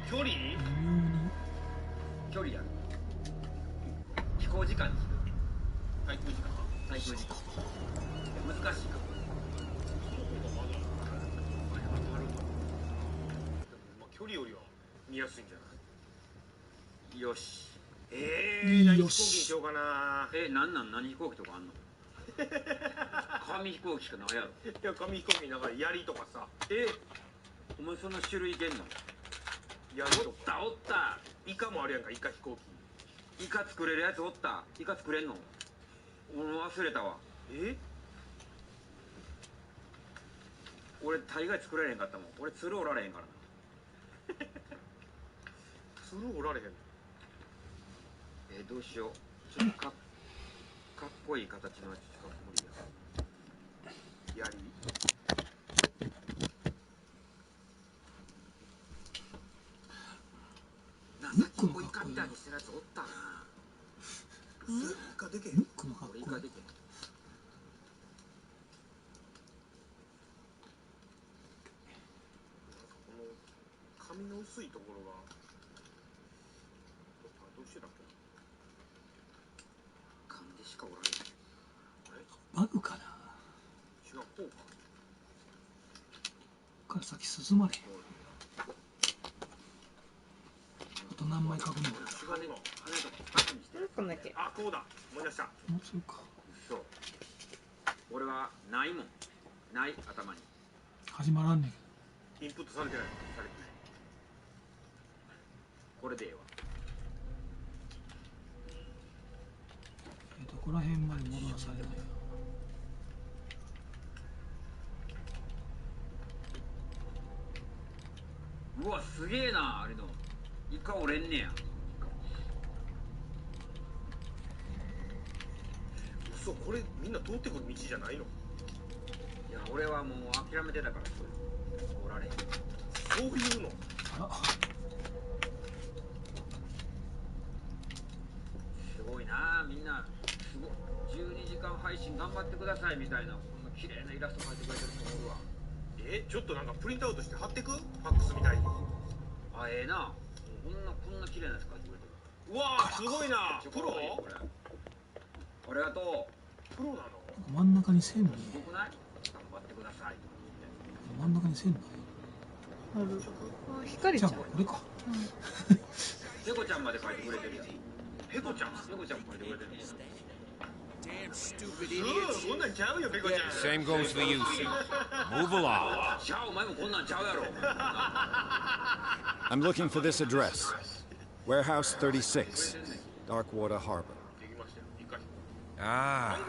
距離距離やる。飛行時間にする。滞空時間滞空時間難しいか。距離よりは見やすいんじゃない？よし。何飛行機にしようかな。何飛行機とかあんの？紙飛行機しかないやろ。いや、紙飛行機の中で槍とかさ。お前そんな種類いけんの？槍とか。おった。イカもあるやんか、イカ飛行機。イカ作れるやつおった。イカ作れんの？俺忘れたわ。俺大概作れへんかったもん。俺鶴おられへんからな。鶴おられへんの？どうしよう。ちょっとかっこいい形のやつしか無理や。槍。さっきもイカみたいにしてるやつおったな。イカでけへん。俺イカでけへん。紙の薄いところがどうしてだっけ？紙でしかおられない。バグかな。違う、こうか。こっから先進まれへん。あと何枚書くの？こんだけ。あ、こうだ。思い出した。もうそうか。そう。俺はないもん。ない頭に。始まらんねんけインプットされてない。されてない。これでええわ。どこら辺まで戻らされないな。うわ、すげえな、あれの。イカおれんねや。嘘、これみんな通ってくる道じゃないの？いや、俺はもう諦めてたから、おられへん。そういうの？あら。すごいな、みんな。すごい。12時間配信頑張ってくださいみたいな、こんな綺麗なイラスト描いてくれてる人もおるわ。ちょっとなんかプリントアウトして貼ってく？ファックスみたいに。あ、ええな。こんな綺麗なやつ描いてくれてる。うわー、すごいな。プロ？ありがとプロなの？真ん中に線に。う。よくない？頑張ってください。真ん中に線ない。ある。光ちゃん。じゃあこれか。ペコちゃんまで描いてくれてるやん。ペコちゃん？ペコちゃんも描いてくれてる。こんなんちゃうよ、ペコちゃん。 Same goes for you, sir. Move along. じゃあお前もこんなんちゃうやろ。I'm looking for this address. Warehouse 36, Darkwater Harbor. Ah.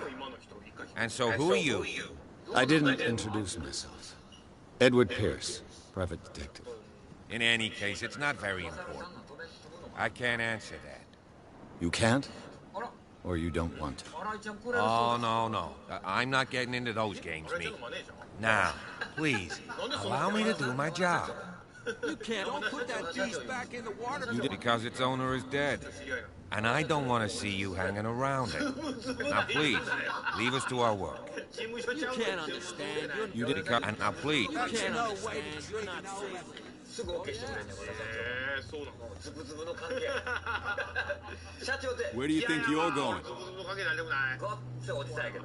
And so who are you? I didn't introduce myself. Edward Pierce, private detective. In any case, it's not very important. I can't answer that. You can't? Or you don't want to? Oh, no. I'm not getting into those games, me. Now, please, allow me to do my job. You can't. Don't put that beast back in the water. Because its owner is dead. And I don't want to see you hanging around it. Now, please, leave us to our work. You can't understand. You did because... And now, please. You can't understand. You're not safe. すぐ OK してくれんねん、これ。そうなの。ズブズブの関係。社長で。 Where do you think you're going? ズブズブの関係なんでもない。ごっつ落ちたんやけど。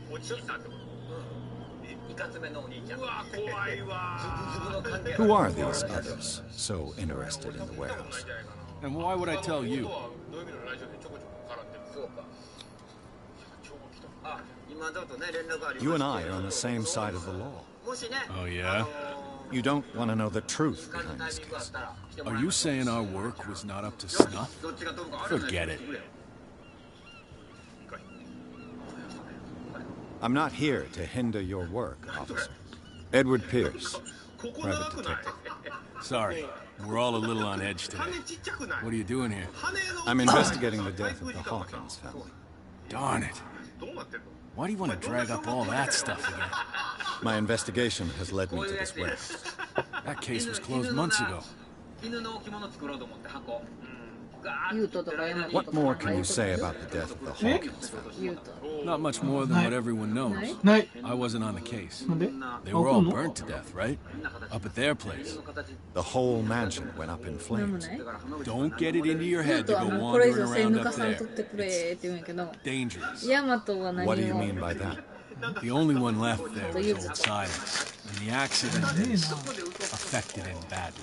落ちたってこと？いかつめのお兄ちゃん。うわ、怖いわ。ズブズブの関係。 Who are these others so interested in the warehouse? And why would I tell you? そうか。あ、今ちょっとね、連絡ありまして。 You and I are on the same side of the law. もしね。 Oh, yeah? You don't want to know the truth behind this case. Are you saying our work was not up to snuff? Forget it. I'm not here to hinder your work, officer. Edward Pierce, private detective. Sorry, we're all a little on edge today. What are you doing here? I'm investigating the death of the Hawkins family. Darn it. Why do you want to drag up all that stuff again? My investigation has led me to this warehouse. That case was closed months ago. ユートとかヤマト What とか more can you say about the death of the Hawkins family? ユート Not much more than what everyone knows. ない。 I wasn't on the case. なんで They were all burnt to death, right? Up at their place. The whole mansion went up in なんも flames. ない Don't get it into your ユー head ト to は go もうこれ以 wandering 上線 around 抜か up さん there. とってくれって言うんやけど Dangerous. ヤマトは何を What do you mean by that? The only one left there was old Silas, and the accident has affected him badly.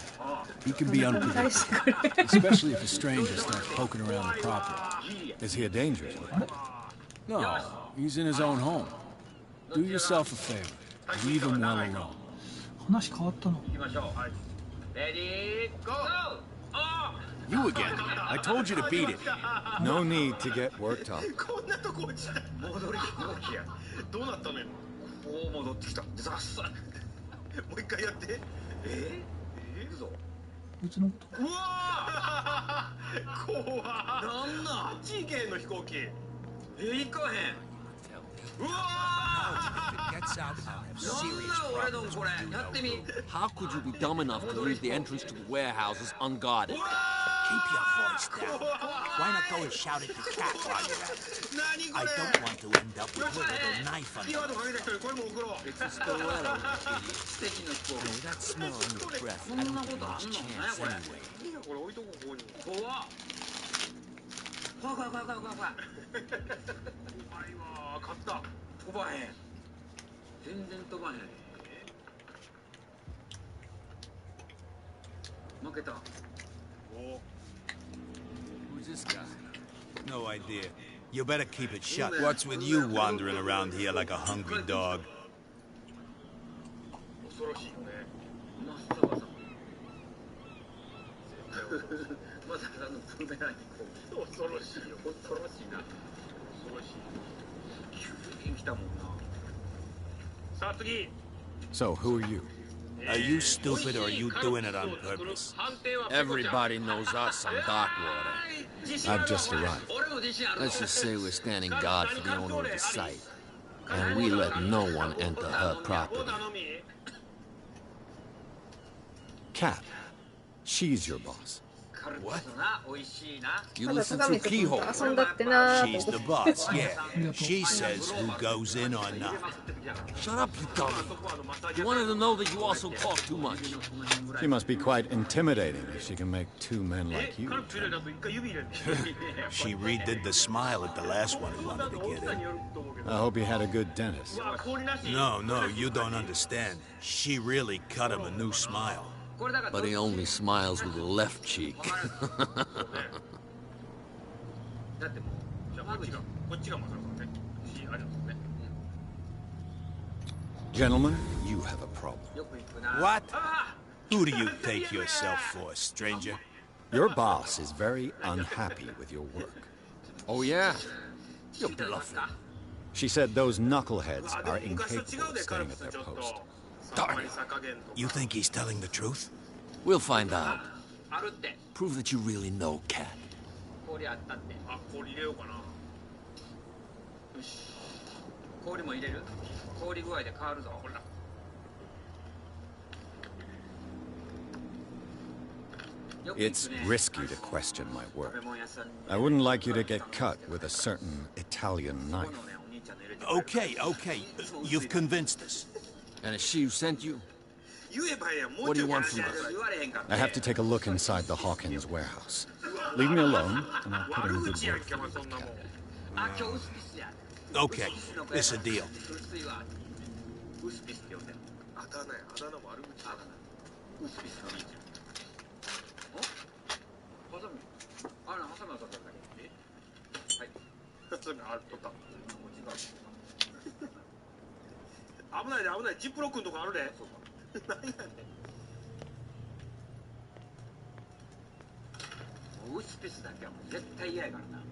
He can be 返して unpredictable, くれ especially if a stranger starts poking around the property. Is he a danger to you? No, he's in his own home. Do yourself a favor. Leave him well alone. 話変わったの。行きましょう。レディーゴー。 You again. I told you to beat it. No need to get worked up. こんなとこ落ちた。戻り飛行機や。どうなったの今。おお戻ってきた。ザッサ。もう一回やって。行くぞ。いつのこと？うわー。怖っ。なんなん。地域への飛行機。行かへん。うわー。 Gets out, I'll have serious 俺の problems これ with you, やってみ。 How could you be dumb enough to leave the entrance to the warehouses unguarded? Keep your voice down. Why not go and shout at the cat while you're at it? 何こ I れ。 don't want to end up with your little knife キーワー under ドかけた人にこれも送ろう。 It's a stiletto, idiot. 素敵な飛行 No, that smell on your breath. そ I んな don't こと think あ there's ん a の？ chance 何やこれ。 anyway. いやこれ置いとこうここに。怖っ。怖い怖い怖い怖い怖い。怖いわー。勝った。飛ばへん。全然飛ばへん。負けた。お。 Who's this guy? No idea. You better keep it shut. What's with you wandering around here like a hungry dog? 恐ろしいよね。まさかさん。まさかさんのブーメランにこう。恐ろしいよ。恐ろしいな。恐ろしい。急に来たもんな。さあ次。 So, who are you? Are you stupid or are you doing it on purpose? Everybody knows us on Darkwater. I've just arrived. Let's just say we're standing guard for the owner of the site. And we let no one enter her property. Kat. She's your boss. What? You ただ listen 鏡 through と keyhole. 遊んだってなー She's と the 思って boss, yeah. She says who goes in or not. Shut up, you dummy. You wanted to know that you also talk too much. She must be quite intimidating if she can make two men like you. カルピス入れたと一回指入れる。 She redid the smile at the last one who wanted to get in. I hope he had a good dentist. No, no, you don't understand. She really cut him a new smile. But he only smiles with the left cheek. だってもうじゃあこっちがまさかね。あれだもんね。 Gentlemen, you have a problem. よく行くな。 What? Who do you take yourself for, stranger? Your boss is very unhappy with your work. Oh, yeah? You're bluffing. She said those knuckleheads are incapable of staying at their post. Darn it. You think he's telling the truth? We'll find out. あるって。 Prove that you really know Cat. 氷あったって。あ、氷入れようかな。よし。氷も入れる。氷具合で変わるぞ。ほら。 It's risky to question my 食べ work. 物屋さんに I wouldn't like you to get cut with a certain Italian こ knife. のねお兄ちゃんの入れてくれる。 Okay, okay. You've convinced us. And it's she who sent you? 言えばええやん。もう What ち do ょ you い want from us? 言われへんかった。 I have to take a look inside the Hawkins warehouse. Leave me alone, and I'll put in a 悪 good 口やん word け、 for ま you あそん with なもん。 Kat. あ、今日ウスピスや。 Okay, it's a deal. 薄いわ。ウスピスって呼んでる。あだ名や、あだ名も悪口や。ウスピスの兄ちゃん。お？ハサミ。あら、ハサミは取ったんだけど。はい。それあ、取った。危ないで危ない。ジップロックのとこあるで。何やねん。ウスピスだけはもう絶対嫌やからな。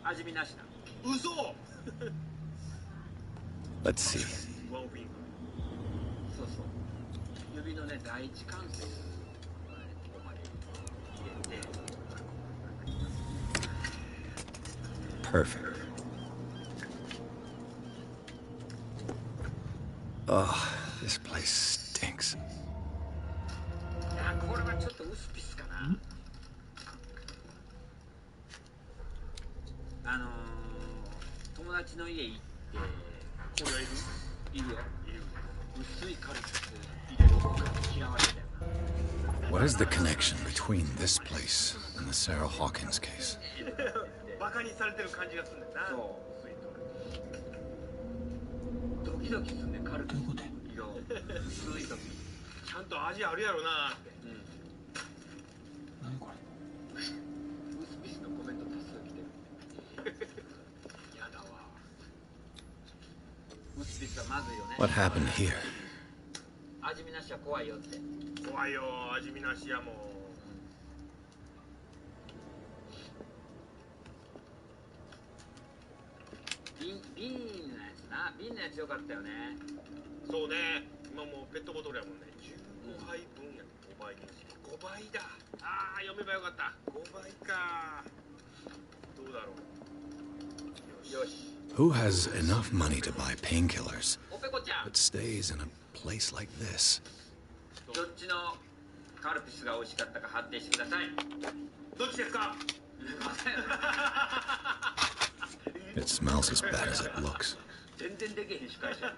味見なしな。嘘。 Let's see. ワンフィンそうそう。指のね、第一関節。ここまで入れて。 Perfect. Oh, This place stinks. いやこれはちょっとウスピスかな。友達の家行って、これはいるよ。薄いカルピス入れるのが嫌われてる。What is the connection between this place and the Sarah Hawkins case? バカにされてる感じがするんだよな。そう。ドキドキするね、カルピスの色。薄い時。ちゃんと味あるやろなって。何これ。ウスピスのコメント多数来てる。やだわ。ウスピスはまずいよね。 What happened here? 味見なしは怖いよって。怖いよ、味見なしやもう。瓶のやつな。瓶のやつよかったよね。そうね。今もうペットボトルやもんね。15杯分や。5倍にして。5倍だ。ああ、読めばよかった。5倍か。どうだろう。よし。Who has enough money to buy painkillers おぺこちゃん。 but stays in a place like this? どっちのカルピスが美味しかったか判定してください。どっちですか。It smells as bad as it looks. 全然できへん司会者。は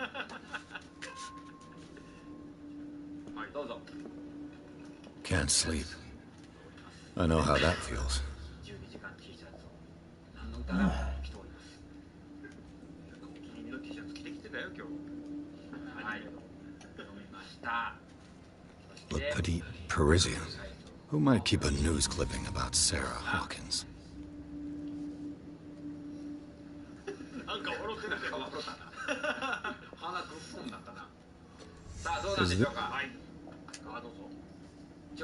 い、どうぞ。 Can't sleep. I know how that feels. 12時間 T シャツを何の疑いも着ております。君の T シャツ着てきてたよ今日。はい、飲みました。 Le petit Parisian, who might keep a news clipping about Sarah Hawkins. なんか笑ってるけど。鼻くっぽんだったな。さあどうなんでしょうか。はい。あ、どうぞ。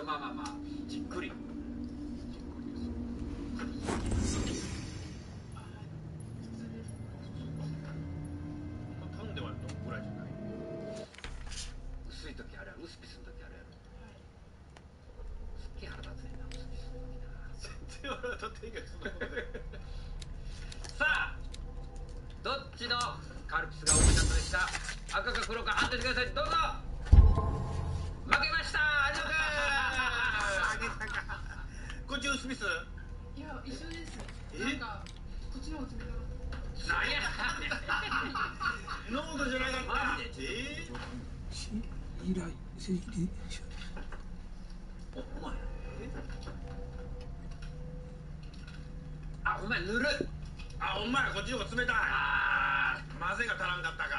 まあじっくり。噛んでは飲むぐらいじゃない。薄い時あるやろ。ウスピスの時あるやろ。すっげえ腹立つねんな。ウスピスの時な。全然腹立ってんけどそんなことで。さあどっちのカルピスが美味しかったですか。赤か黒か判定してください。どうぞ。負けました。ありがとう。こっちウスピス。いや一緒です。なんかこっちの方が冷たかった。なんや。濃度じゃなかった。依頼正義でお前。あ、お前ぬるい。あ、お前こっちの方が冷たい。混ぜが足らんかったか。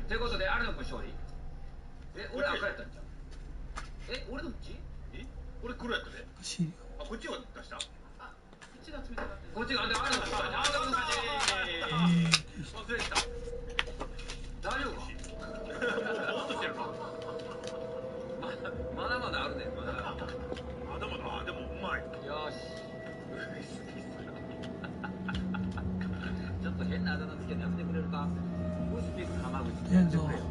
ということで有野君勝利。俺赤やったんちゃう。俺どっち。俺黒やったで。あ、こっちは出した。あ、こっちが冷たかった。こっちが有野君勝利。忘れてた。大丈夫か。まだまだあるね。まだまだ。あ、でもうまい。よし。ちょっと変なあだ名つけるのやめてくれるか。ウスピス浜口ってやってくれよ。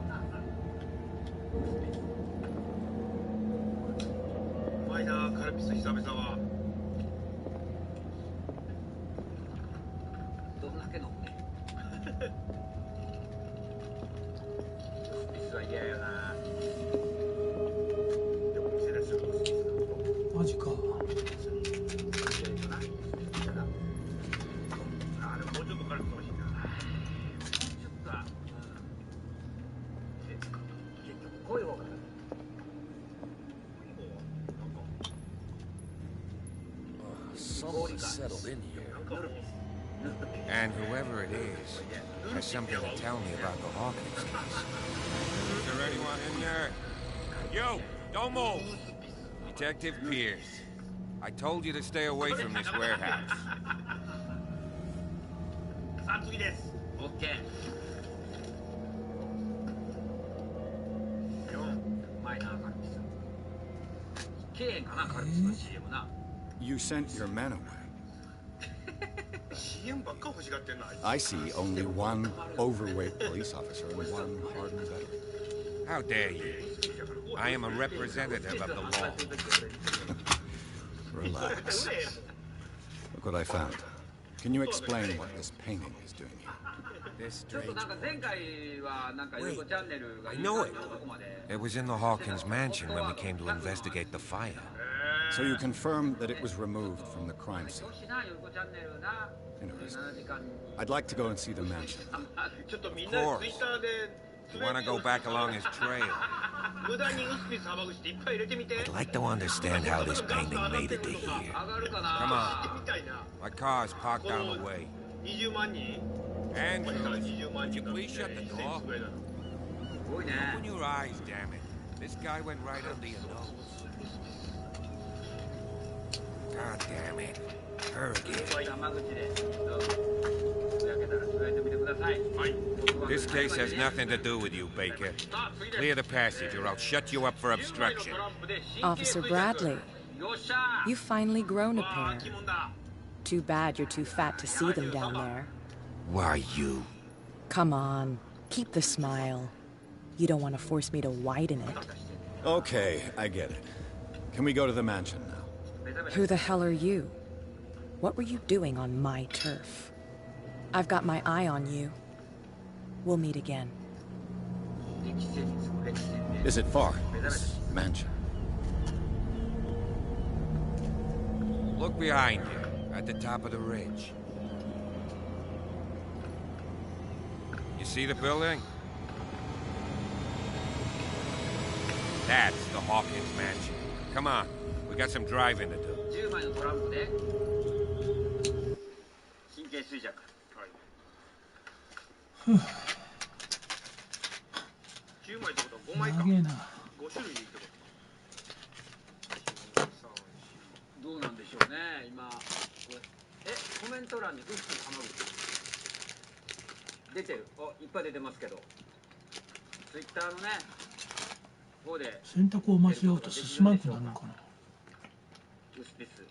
うまいな、カルピス久々は。どんだけ飲むね。ウスピスは嫌やな。でも店ですよ、ウスピス。マジか。あ、でももうちょっとカルピス欲しいな。濃い方がいい。Something settled in here. And whoever it is has something to tell me about the Hawkins case. Is there anyone in there? You! Don't move! Detective Pierce. I told you to stay away from this warehouse. さあ次です。オッケー。うまいな、カルピス。けえへんかな、カルピスの CM な。You sent your men away. CM ばっか欲しがってんな。I see only one overweight police officer and one hardened veteran. How dare you? I am a representative of the law. Relax. Look what I found. Can you explain what this painting is doing here? This ちょっと strange. なんか前回はなんか Wait, 横チャンネルが I いい know 感 it. じのとこまで It was in the Hawkins mansion when we came to investigate the fire. So you confirm that it was removed from the crime scene. よしな横チャンネルな Anyways, 7時間 I'd like to go and see the mansion. ちょっとみんなツイッターで You want to go back along his trail? 無駄にウスピス浜口っていっぱい入れてみて I'd like to understand how this painting made it to here. 上がるか Come な on. みたいな My car's parked down the way. 20万人 Andrew, 20万 would you 人だって please shut the door? すごいね Open your eyes, damn it. This guy went right under your nose. God damn it. Her again. 山口でちょっと開けたらつぶやいてみてください This case has nothing to do with you, Baker. Clear the passage or I'll shut you up for obstruction. Officer Bradley, よっしゃ you've finally grown a あ pair. ー鬼門だ Too bad you're too fat to see them down there. Why, you? Come on, keep the smile. You don't want to force me to widen it. Okay, I get it. Can we go to the mansion now? Who the hell are you? What were you doing on my turf? I've got my eye on you. We'll meet again. Is it far, this mansion? Look behind you, at the top of the ridge. You see the building? That's the Hawkins mansion. Come on, we got some driving to do. 10枚のトランプで神経衰弱10枚ってことは5枚か長えな。 5種類ってことどうなんでしょうね今これコメント欄にウッピー浜口出てるいっぱい出てますけどツイッターのね方で選択を間違うと進まなくなるのかな。ウスピス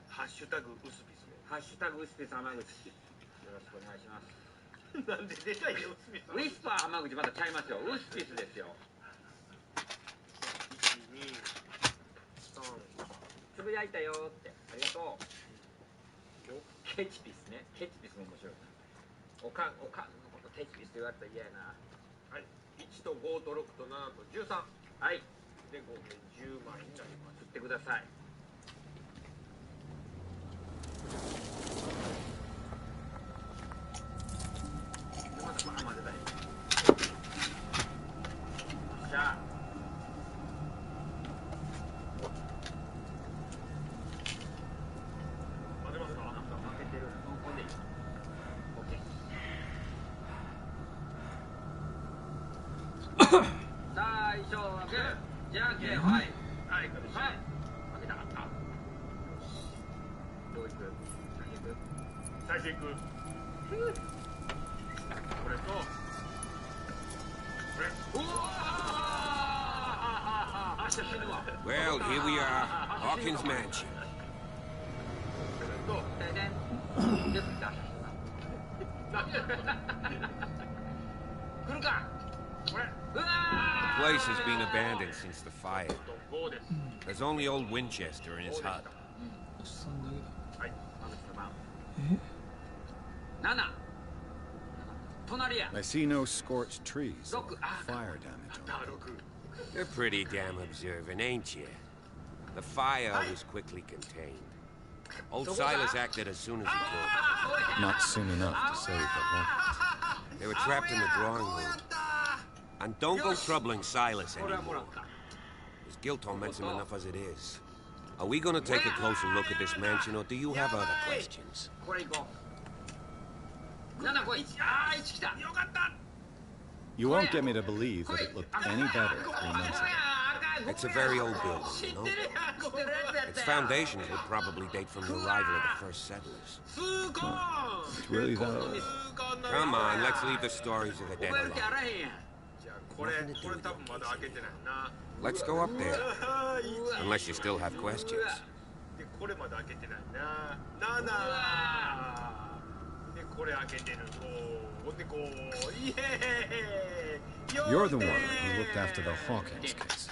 ハッシュタグウスピスでハッシュタグウスピス浜口よろしくお願いしますなんで出たいよウスピスウィスパー浜口まだちゃいますよウスピスですよつぶやいたよってありがとうケチピスねケチピスも面白いおかんのことケチピスって言われたら嫌やなはい1と5と6と7と13はいで合計10枚になります振ってくださいまたバーンまでだよよっしゃ待てますか負けてるこんでいい OK 最初はグーじゃんけんはいはい負けたかったどういく最初いくこれとこれうわー死ぬわ Well, here we are, Hawkins mansion. でね全部出した来るかこれうわ The place has been abandoned since the fire. There's only old Winchester in his hut. おっさんだけだ。はい7隣や I see no scorched trees or 6 fire damage on them. You're pretty damn observant, ain't you? The fire was quickly contained. Old Silas acted as soon as he could. Not soon enough to save the Hawkins. They were trapped in the drawing room. And don't go troubling Silas これはもら anymore. った His guilt torments him enough as it is. Are we gonna take a closer look at this mansion, or do you have other questions? これいこう7個1あー1きたよかった You won't get me to believe that it looked any better 3 months ago. It's a very old building, you know? Its foundations would probably date from the arrival of the first settlers. It's really that. Come on, let's leave the stories of the dead 覚える気あ alone. らへんやん これ多分まだ開けてないな Let's go up there, unless you still have questions. でこれまだ開けてないな7でこれ開けてる5でこうイエーイ You're the one who looked after the Hawkins case.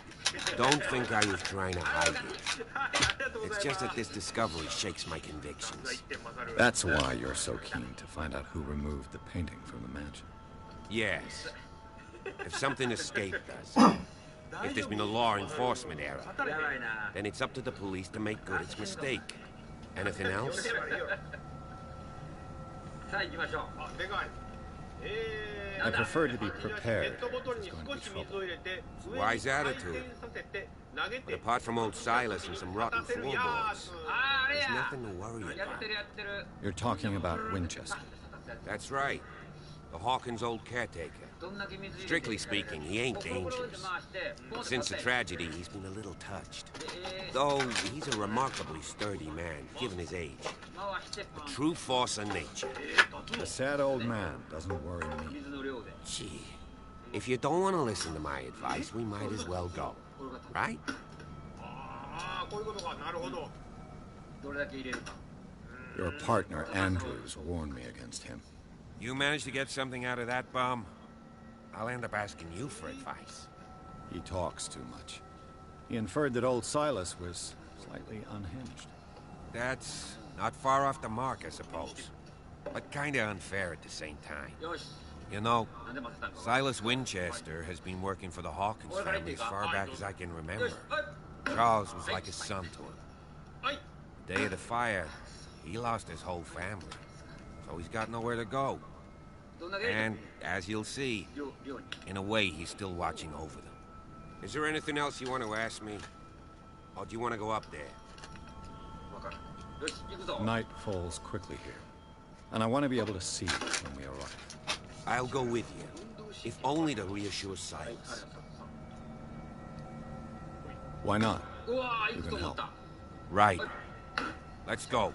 Don't think I was trying to hide it. It's just that this discovery shakes my convictions. That's why you're so keen to find out who removed the painting from the mansion. Yes. If something escaped us, if there's been a law enforcement error, then it's up to the police to make good its mistake. Anything else? I prefer to be prepared if there's going to be trouble. It's a wise attitude. But apart from old Silas and some rotten floorboards, there's nothing to worry about. You're talking about Winchester. That's right. The Hawkins' old caretaker. Strictly speaking, he ain't dangerous. But since the tragedy, he's been a little touched. Though he's a remarkably sturdy man, given his age. A true force of nature. A sad old man doesn't worry me. Gee, if you don't want to listen to my advice, we might as well go. Right? Your partner, Andrews, warned me against him. You managed to get something out of that bum? I'll end up asking you for advice. He talks too much. He inferred that old Silas was slightly unhinged. That's not far off the mark, I suppose. But kinda unfair at the same time. You know, Silas Winchester has been working for the Hawkins family as far back as I can remember. Charles was like a son to him. The day of the fire, he lost his whole family. So he's got nowhere to go. And, as you'll see, in a way, he's still watching over them. Is there anything else you want to ask me? Or do you want to go up there? Night falls quickly here, and I want to be able to see when we arrive. I'll go with you, if only to reassure Silas. Why not? You can help. Right. Let's go.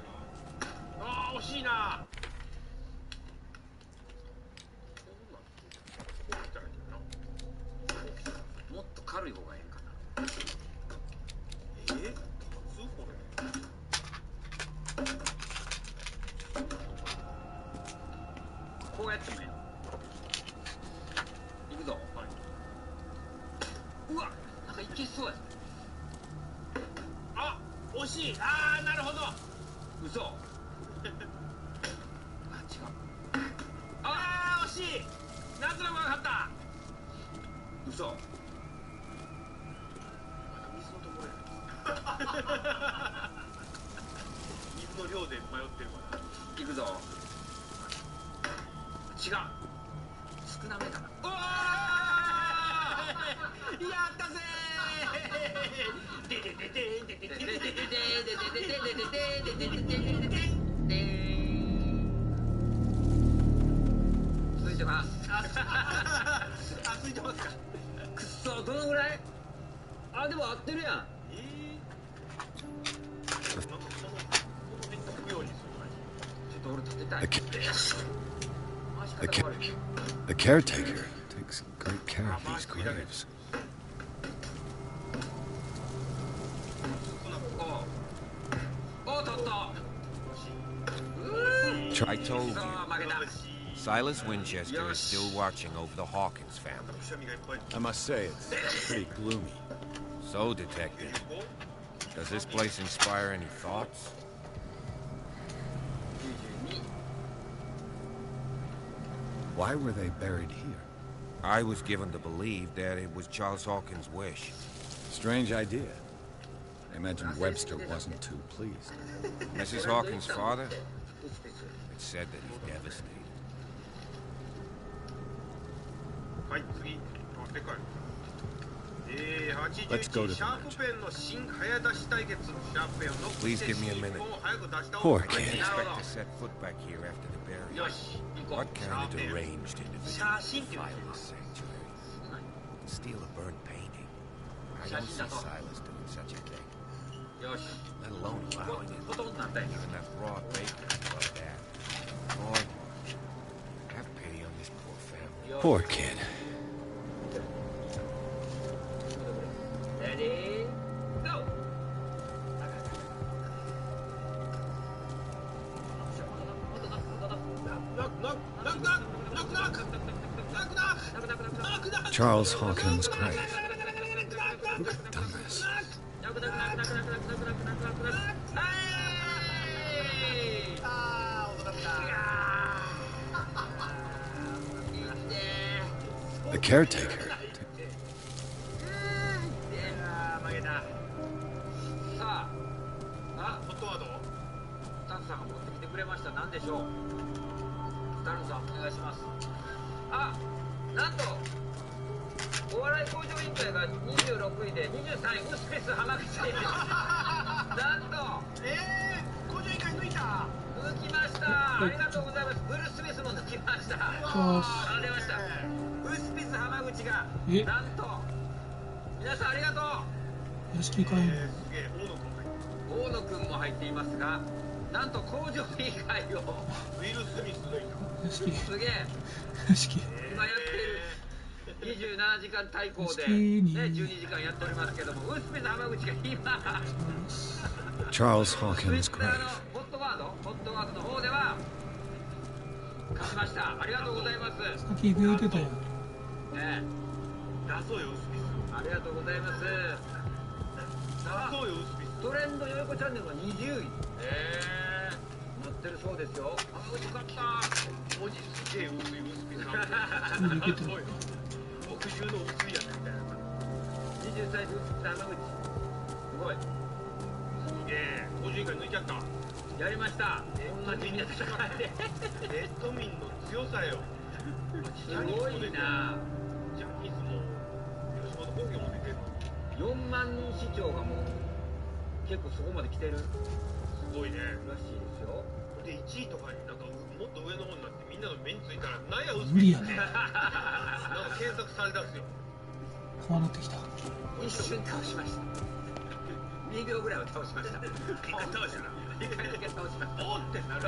The caretaker takes great care of these graves. I told you, Silas Winchester is still watching over the Hawkins family. I must say, it's pretty gloomy. So, Detective, does this place inspire any thoughts? Why were they buried here? I was given to believe that it was Charles Hawkins' wish. Strange idea. I imagine Webster wasn't too pleased. Mrs. Hawkins' father? It's said that he's devastated. Let's go to the mansion. Please give me a minute. Poor I kid. didn't expect to set foot back here after the burial. What kind of deranged individual would defile this sanctuary? Steal a burnt painting? I don't see Silas doing such a thing. Let alone allowing it. Even that raw bacon above that. Lord, have pity on this poor family. Poor kid. Ready, go! Charles Hawkins' grave. Who could have The caretaker. 負けた。さあ、ホットワードスタンさんが持ってきてくれました。何でしょう。スタンさんお願いします。あ、なんとお笑い向上委員会が26位で23位ウスペス浜口なんと向上委員会抜いた。抜きました。ありがとうございます。ブルース・スミスも抜きました。出ました。ウスピス浜口がなんと皆さんありがとう。屋敷会員。大野くんも入っていますが、なんと工場以外をウィル・スミス抜いた。屋敷。すげえ。屋敷。今やってる27時間対抗で、ね、12時間やっておりますけども、ウスピス浜口が今Charles Hawkins grave. ホットワードの方では勝ちました。ありがとうございます。さっき言ってたよ。ねえ、出そうよウスピス。ありがとうございます。出そうよウスピス。トレンドよいこチャンネルが20位。なってるそうですよ。浜口勝った。文字すげえ薄いウスピス浜口。すごい。僕中の薄いやつみたいな。20歳でウスピス浜口。すごい。すげえ。50位から抜いちゃった。やりました。こんな地味な戦いで。レッドミンの強さよ。すごいな。ジャニーズも吉本興業も出てる。4万人視聴がもう結構そこまで来てる。すごいね。らしいですよ。で1位とかになんかもっと上の方になってみんなの目についたらなんやウスピスってなんか検索されだすよ。こうなってきた。一瞬倒しました。2秒ぐらいは倒しました。1回倒したな。1回だけ倒しました。おーってなる。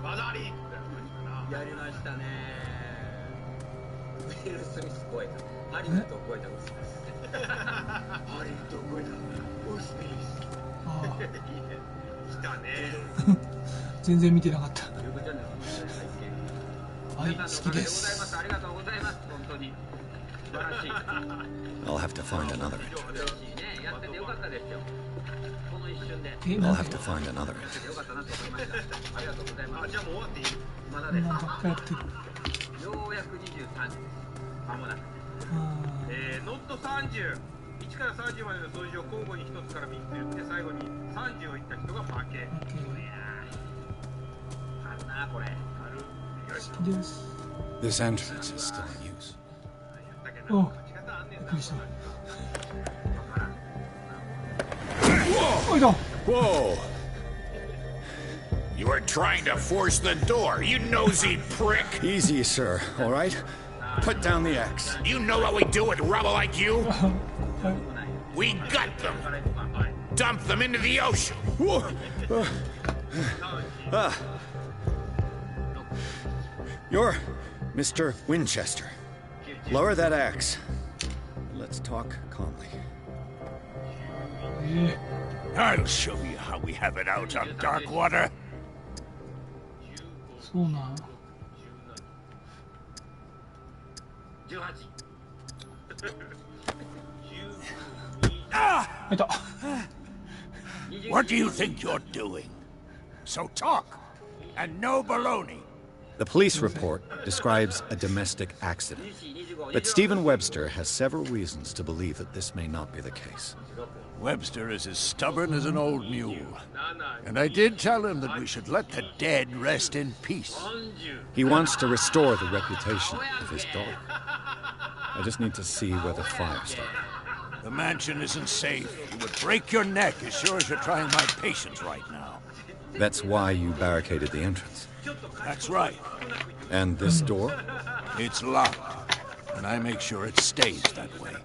技ありってやりましたね。ウィル・スミス超えた。ハリウッドを超えたウスピス。ハリウッドを超えたウスピス。来たね。全然見てなかった。はい、好きです。ありがとうございます。本当に素晴らしい。I'll have to find another. やっててよかったですよ。この一瞬で。I'll have to find another. よかったなと思いました。ありがとうございます。じゃあもう終わっていい？まだです。なんかやってる。ようやく23時。間もなく。ノット30。1から30までの数字を交互に1つから3つ言って最後に30を言った人が負け。あるなこれ。ある。好きです。This entrance is still in use. お、びっくりした。Whoa! You were trying to force the door, you nosy prick! Easy, sir, all right? Put down the axe. You know what we do with rubble like you? We gut them! Dump them into the ocean! You're Mr. Winchester. Lower that axe. Let's talk calmly. I'll show you how we have it out on dark water. そうなん。What do you think you're doing? So talk, and no baloney. The police report describes a domestic accident, but Stephen Webster has several reasons to believe that this may not be the case. Webster is as stubborn as an old mule. And I did tell him that we should let the dead rest in peace. He wants to restore the reputation of his daughter. I just need to see where the fire started. The mansion isn't safe. You would break your neck as sure as you're trying my patience right now. That's why you barricaded the entrance. That's right. And this door? It's locked. And I make sure it stays that way.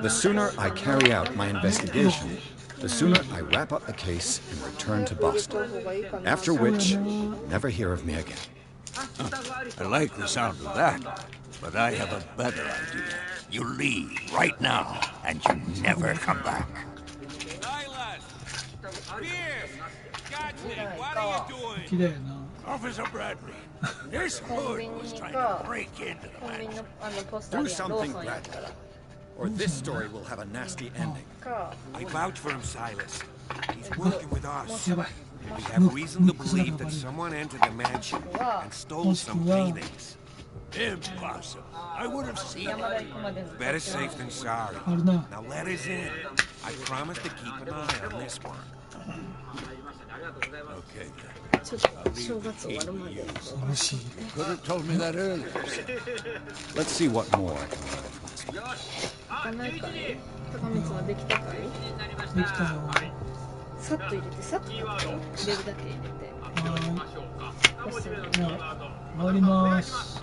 The sooner I carry out my investigation, the sooner I wrap up the case and return to Boston. After which, never hear of me again. I like the sound of that, but I have a better idea. You leave right now, and you never come back. What are you doing? Officer Bradley, this hood was trying to break into the mansion. Do something, Bradley, or this story will have a nasty ending. I vouch for him, Silas. He's working with us. We have reason to believe that someone entered the mansion and stole some paintings. Impossible. I would have seen it. Better safe than sorry. あるな。 Now let us in. I promise to keep an eye on this one. Okay. ちょっと正月終わるまで。恐ろしい。 Could have told me that earlier. Let's see what more I can learn. 行かないかい？高光はできたかい？できたよ。さっと入れて、さっと入れるだけ入れて。はい。もう終わります。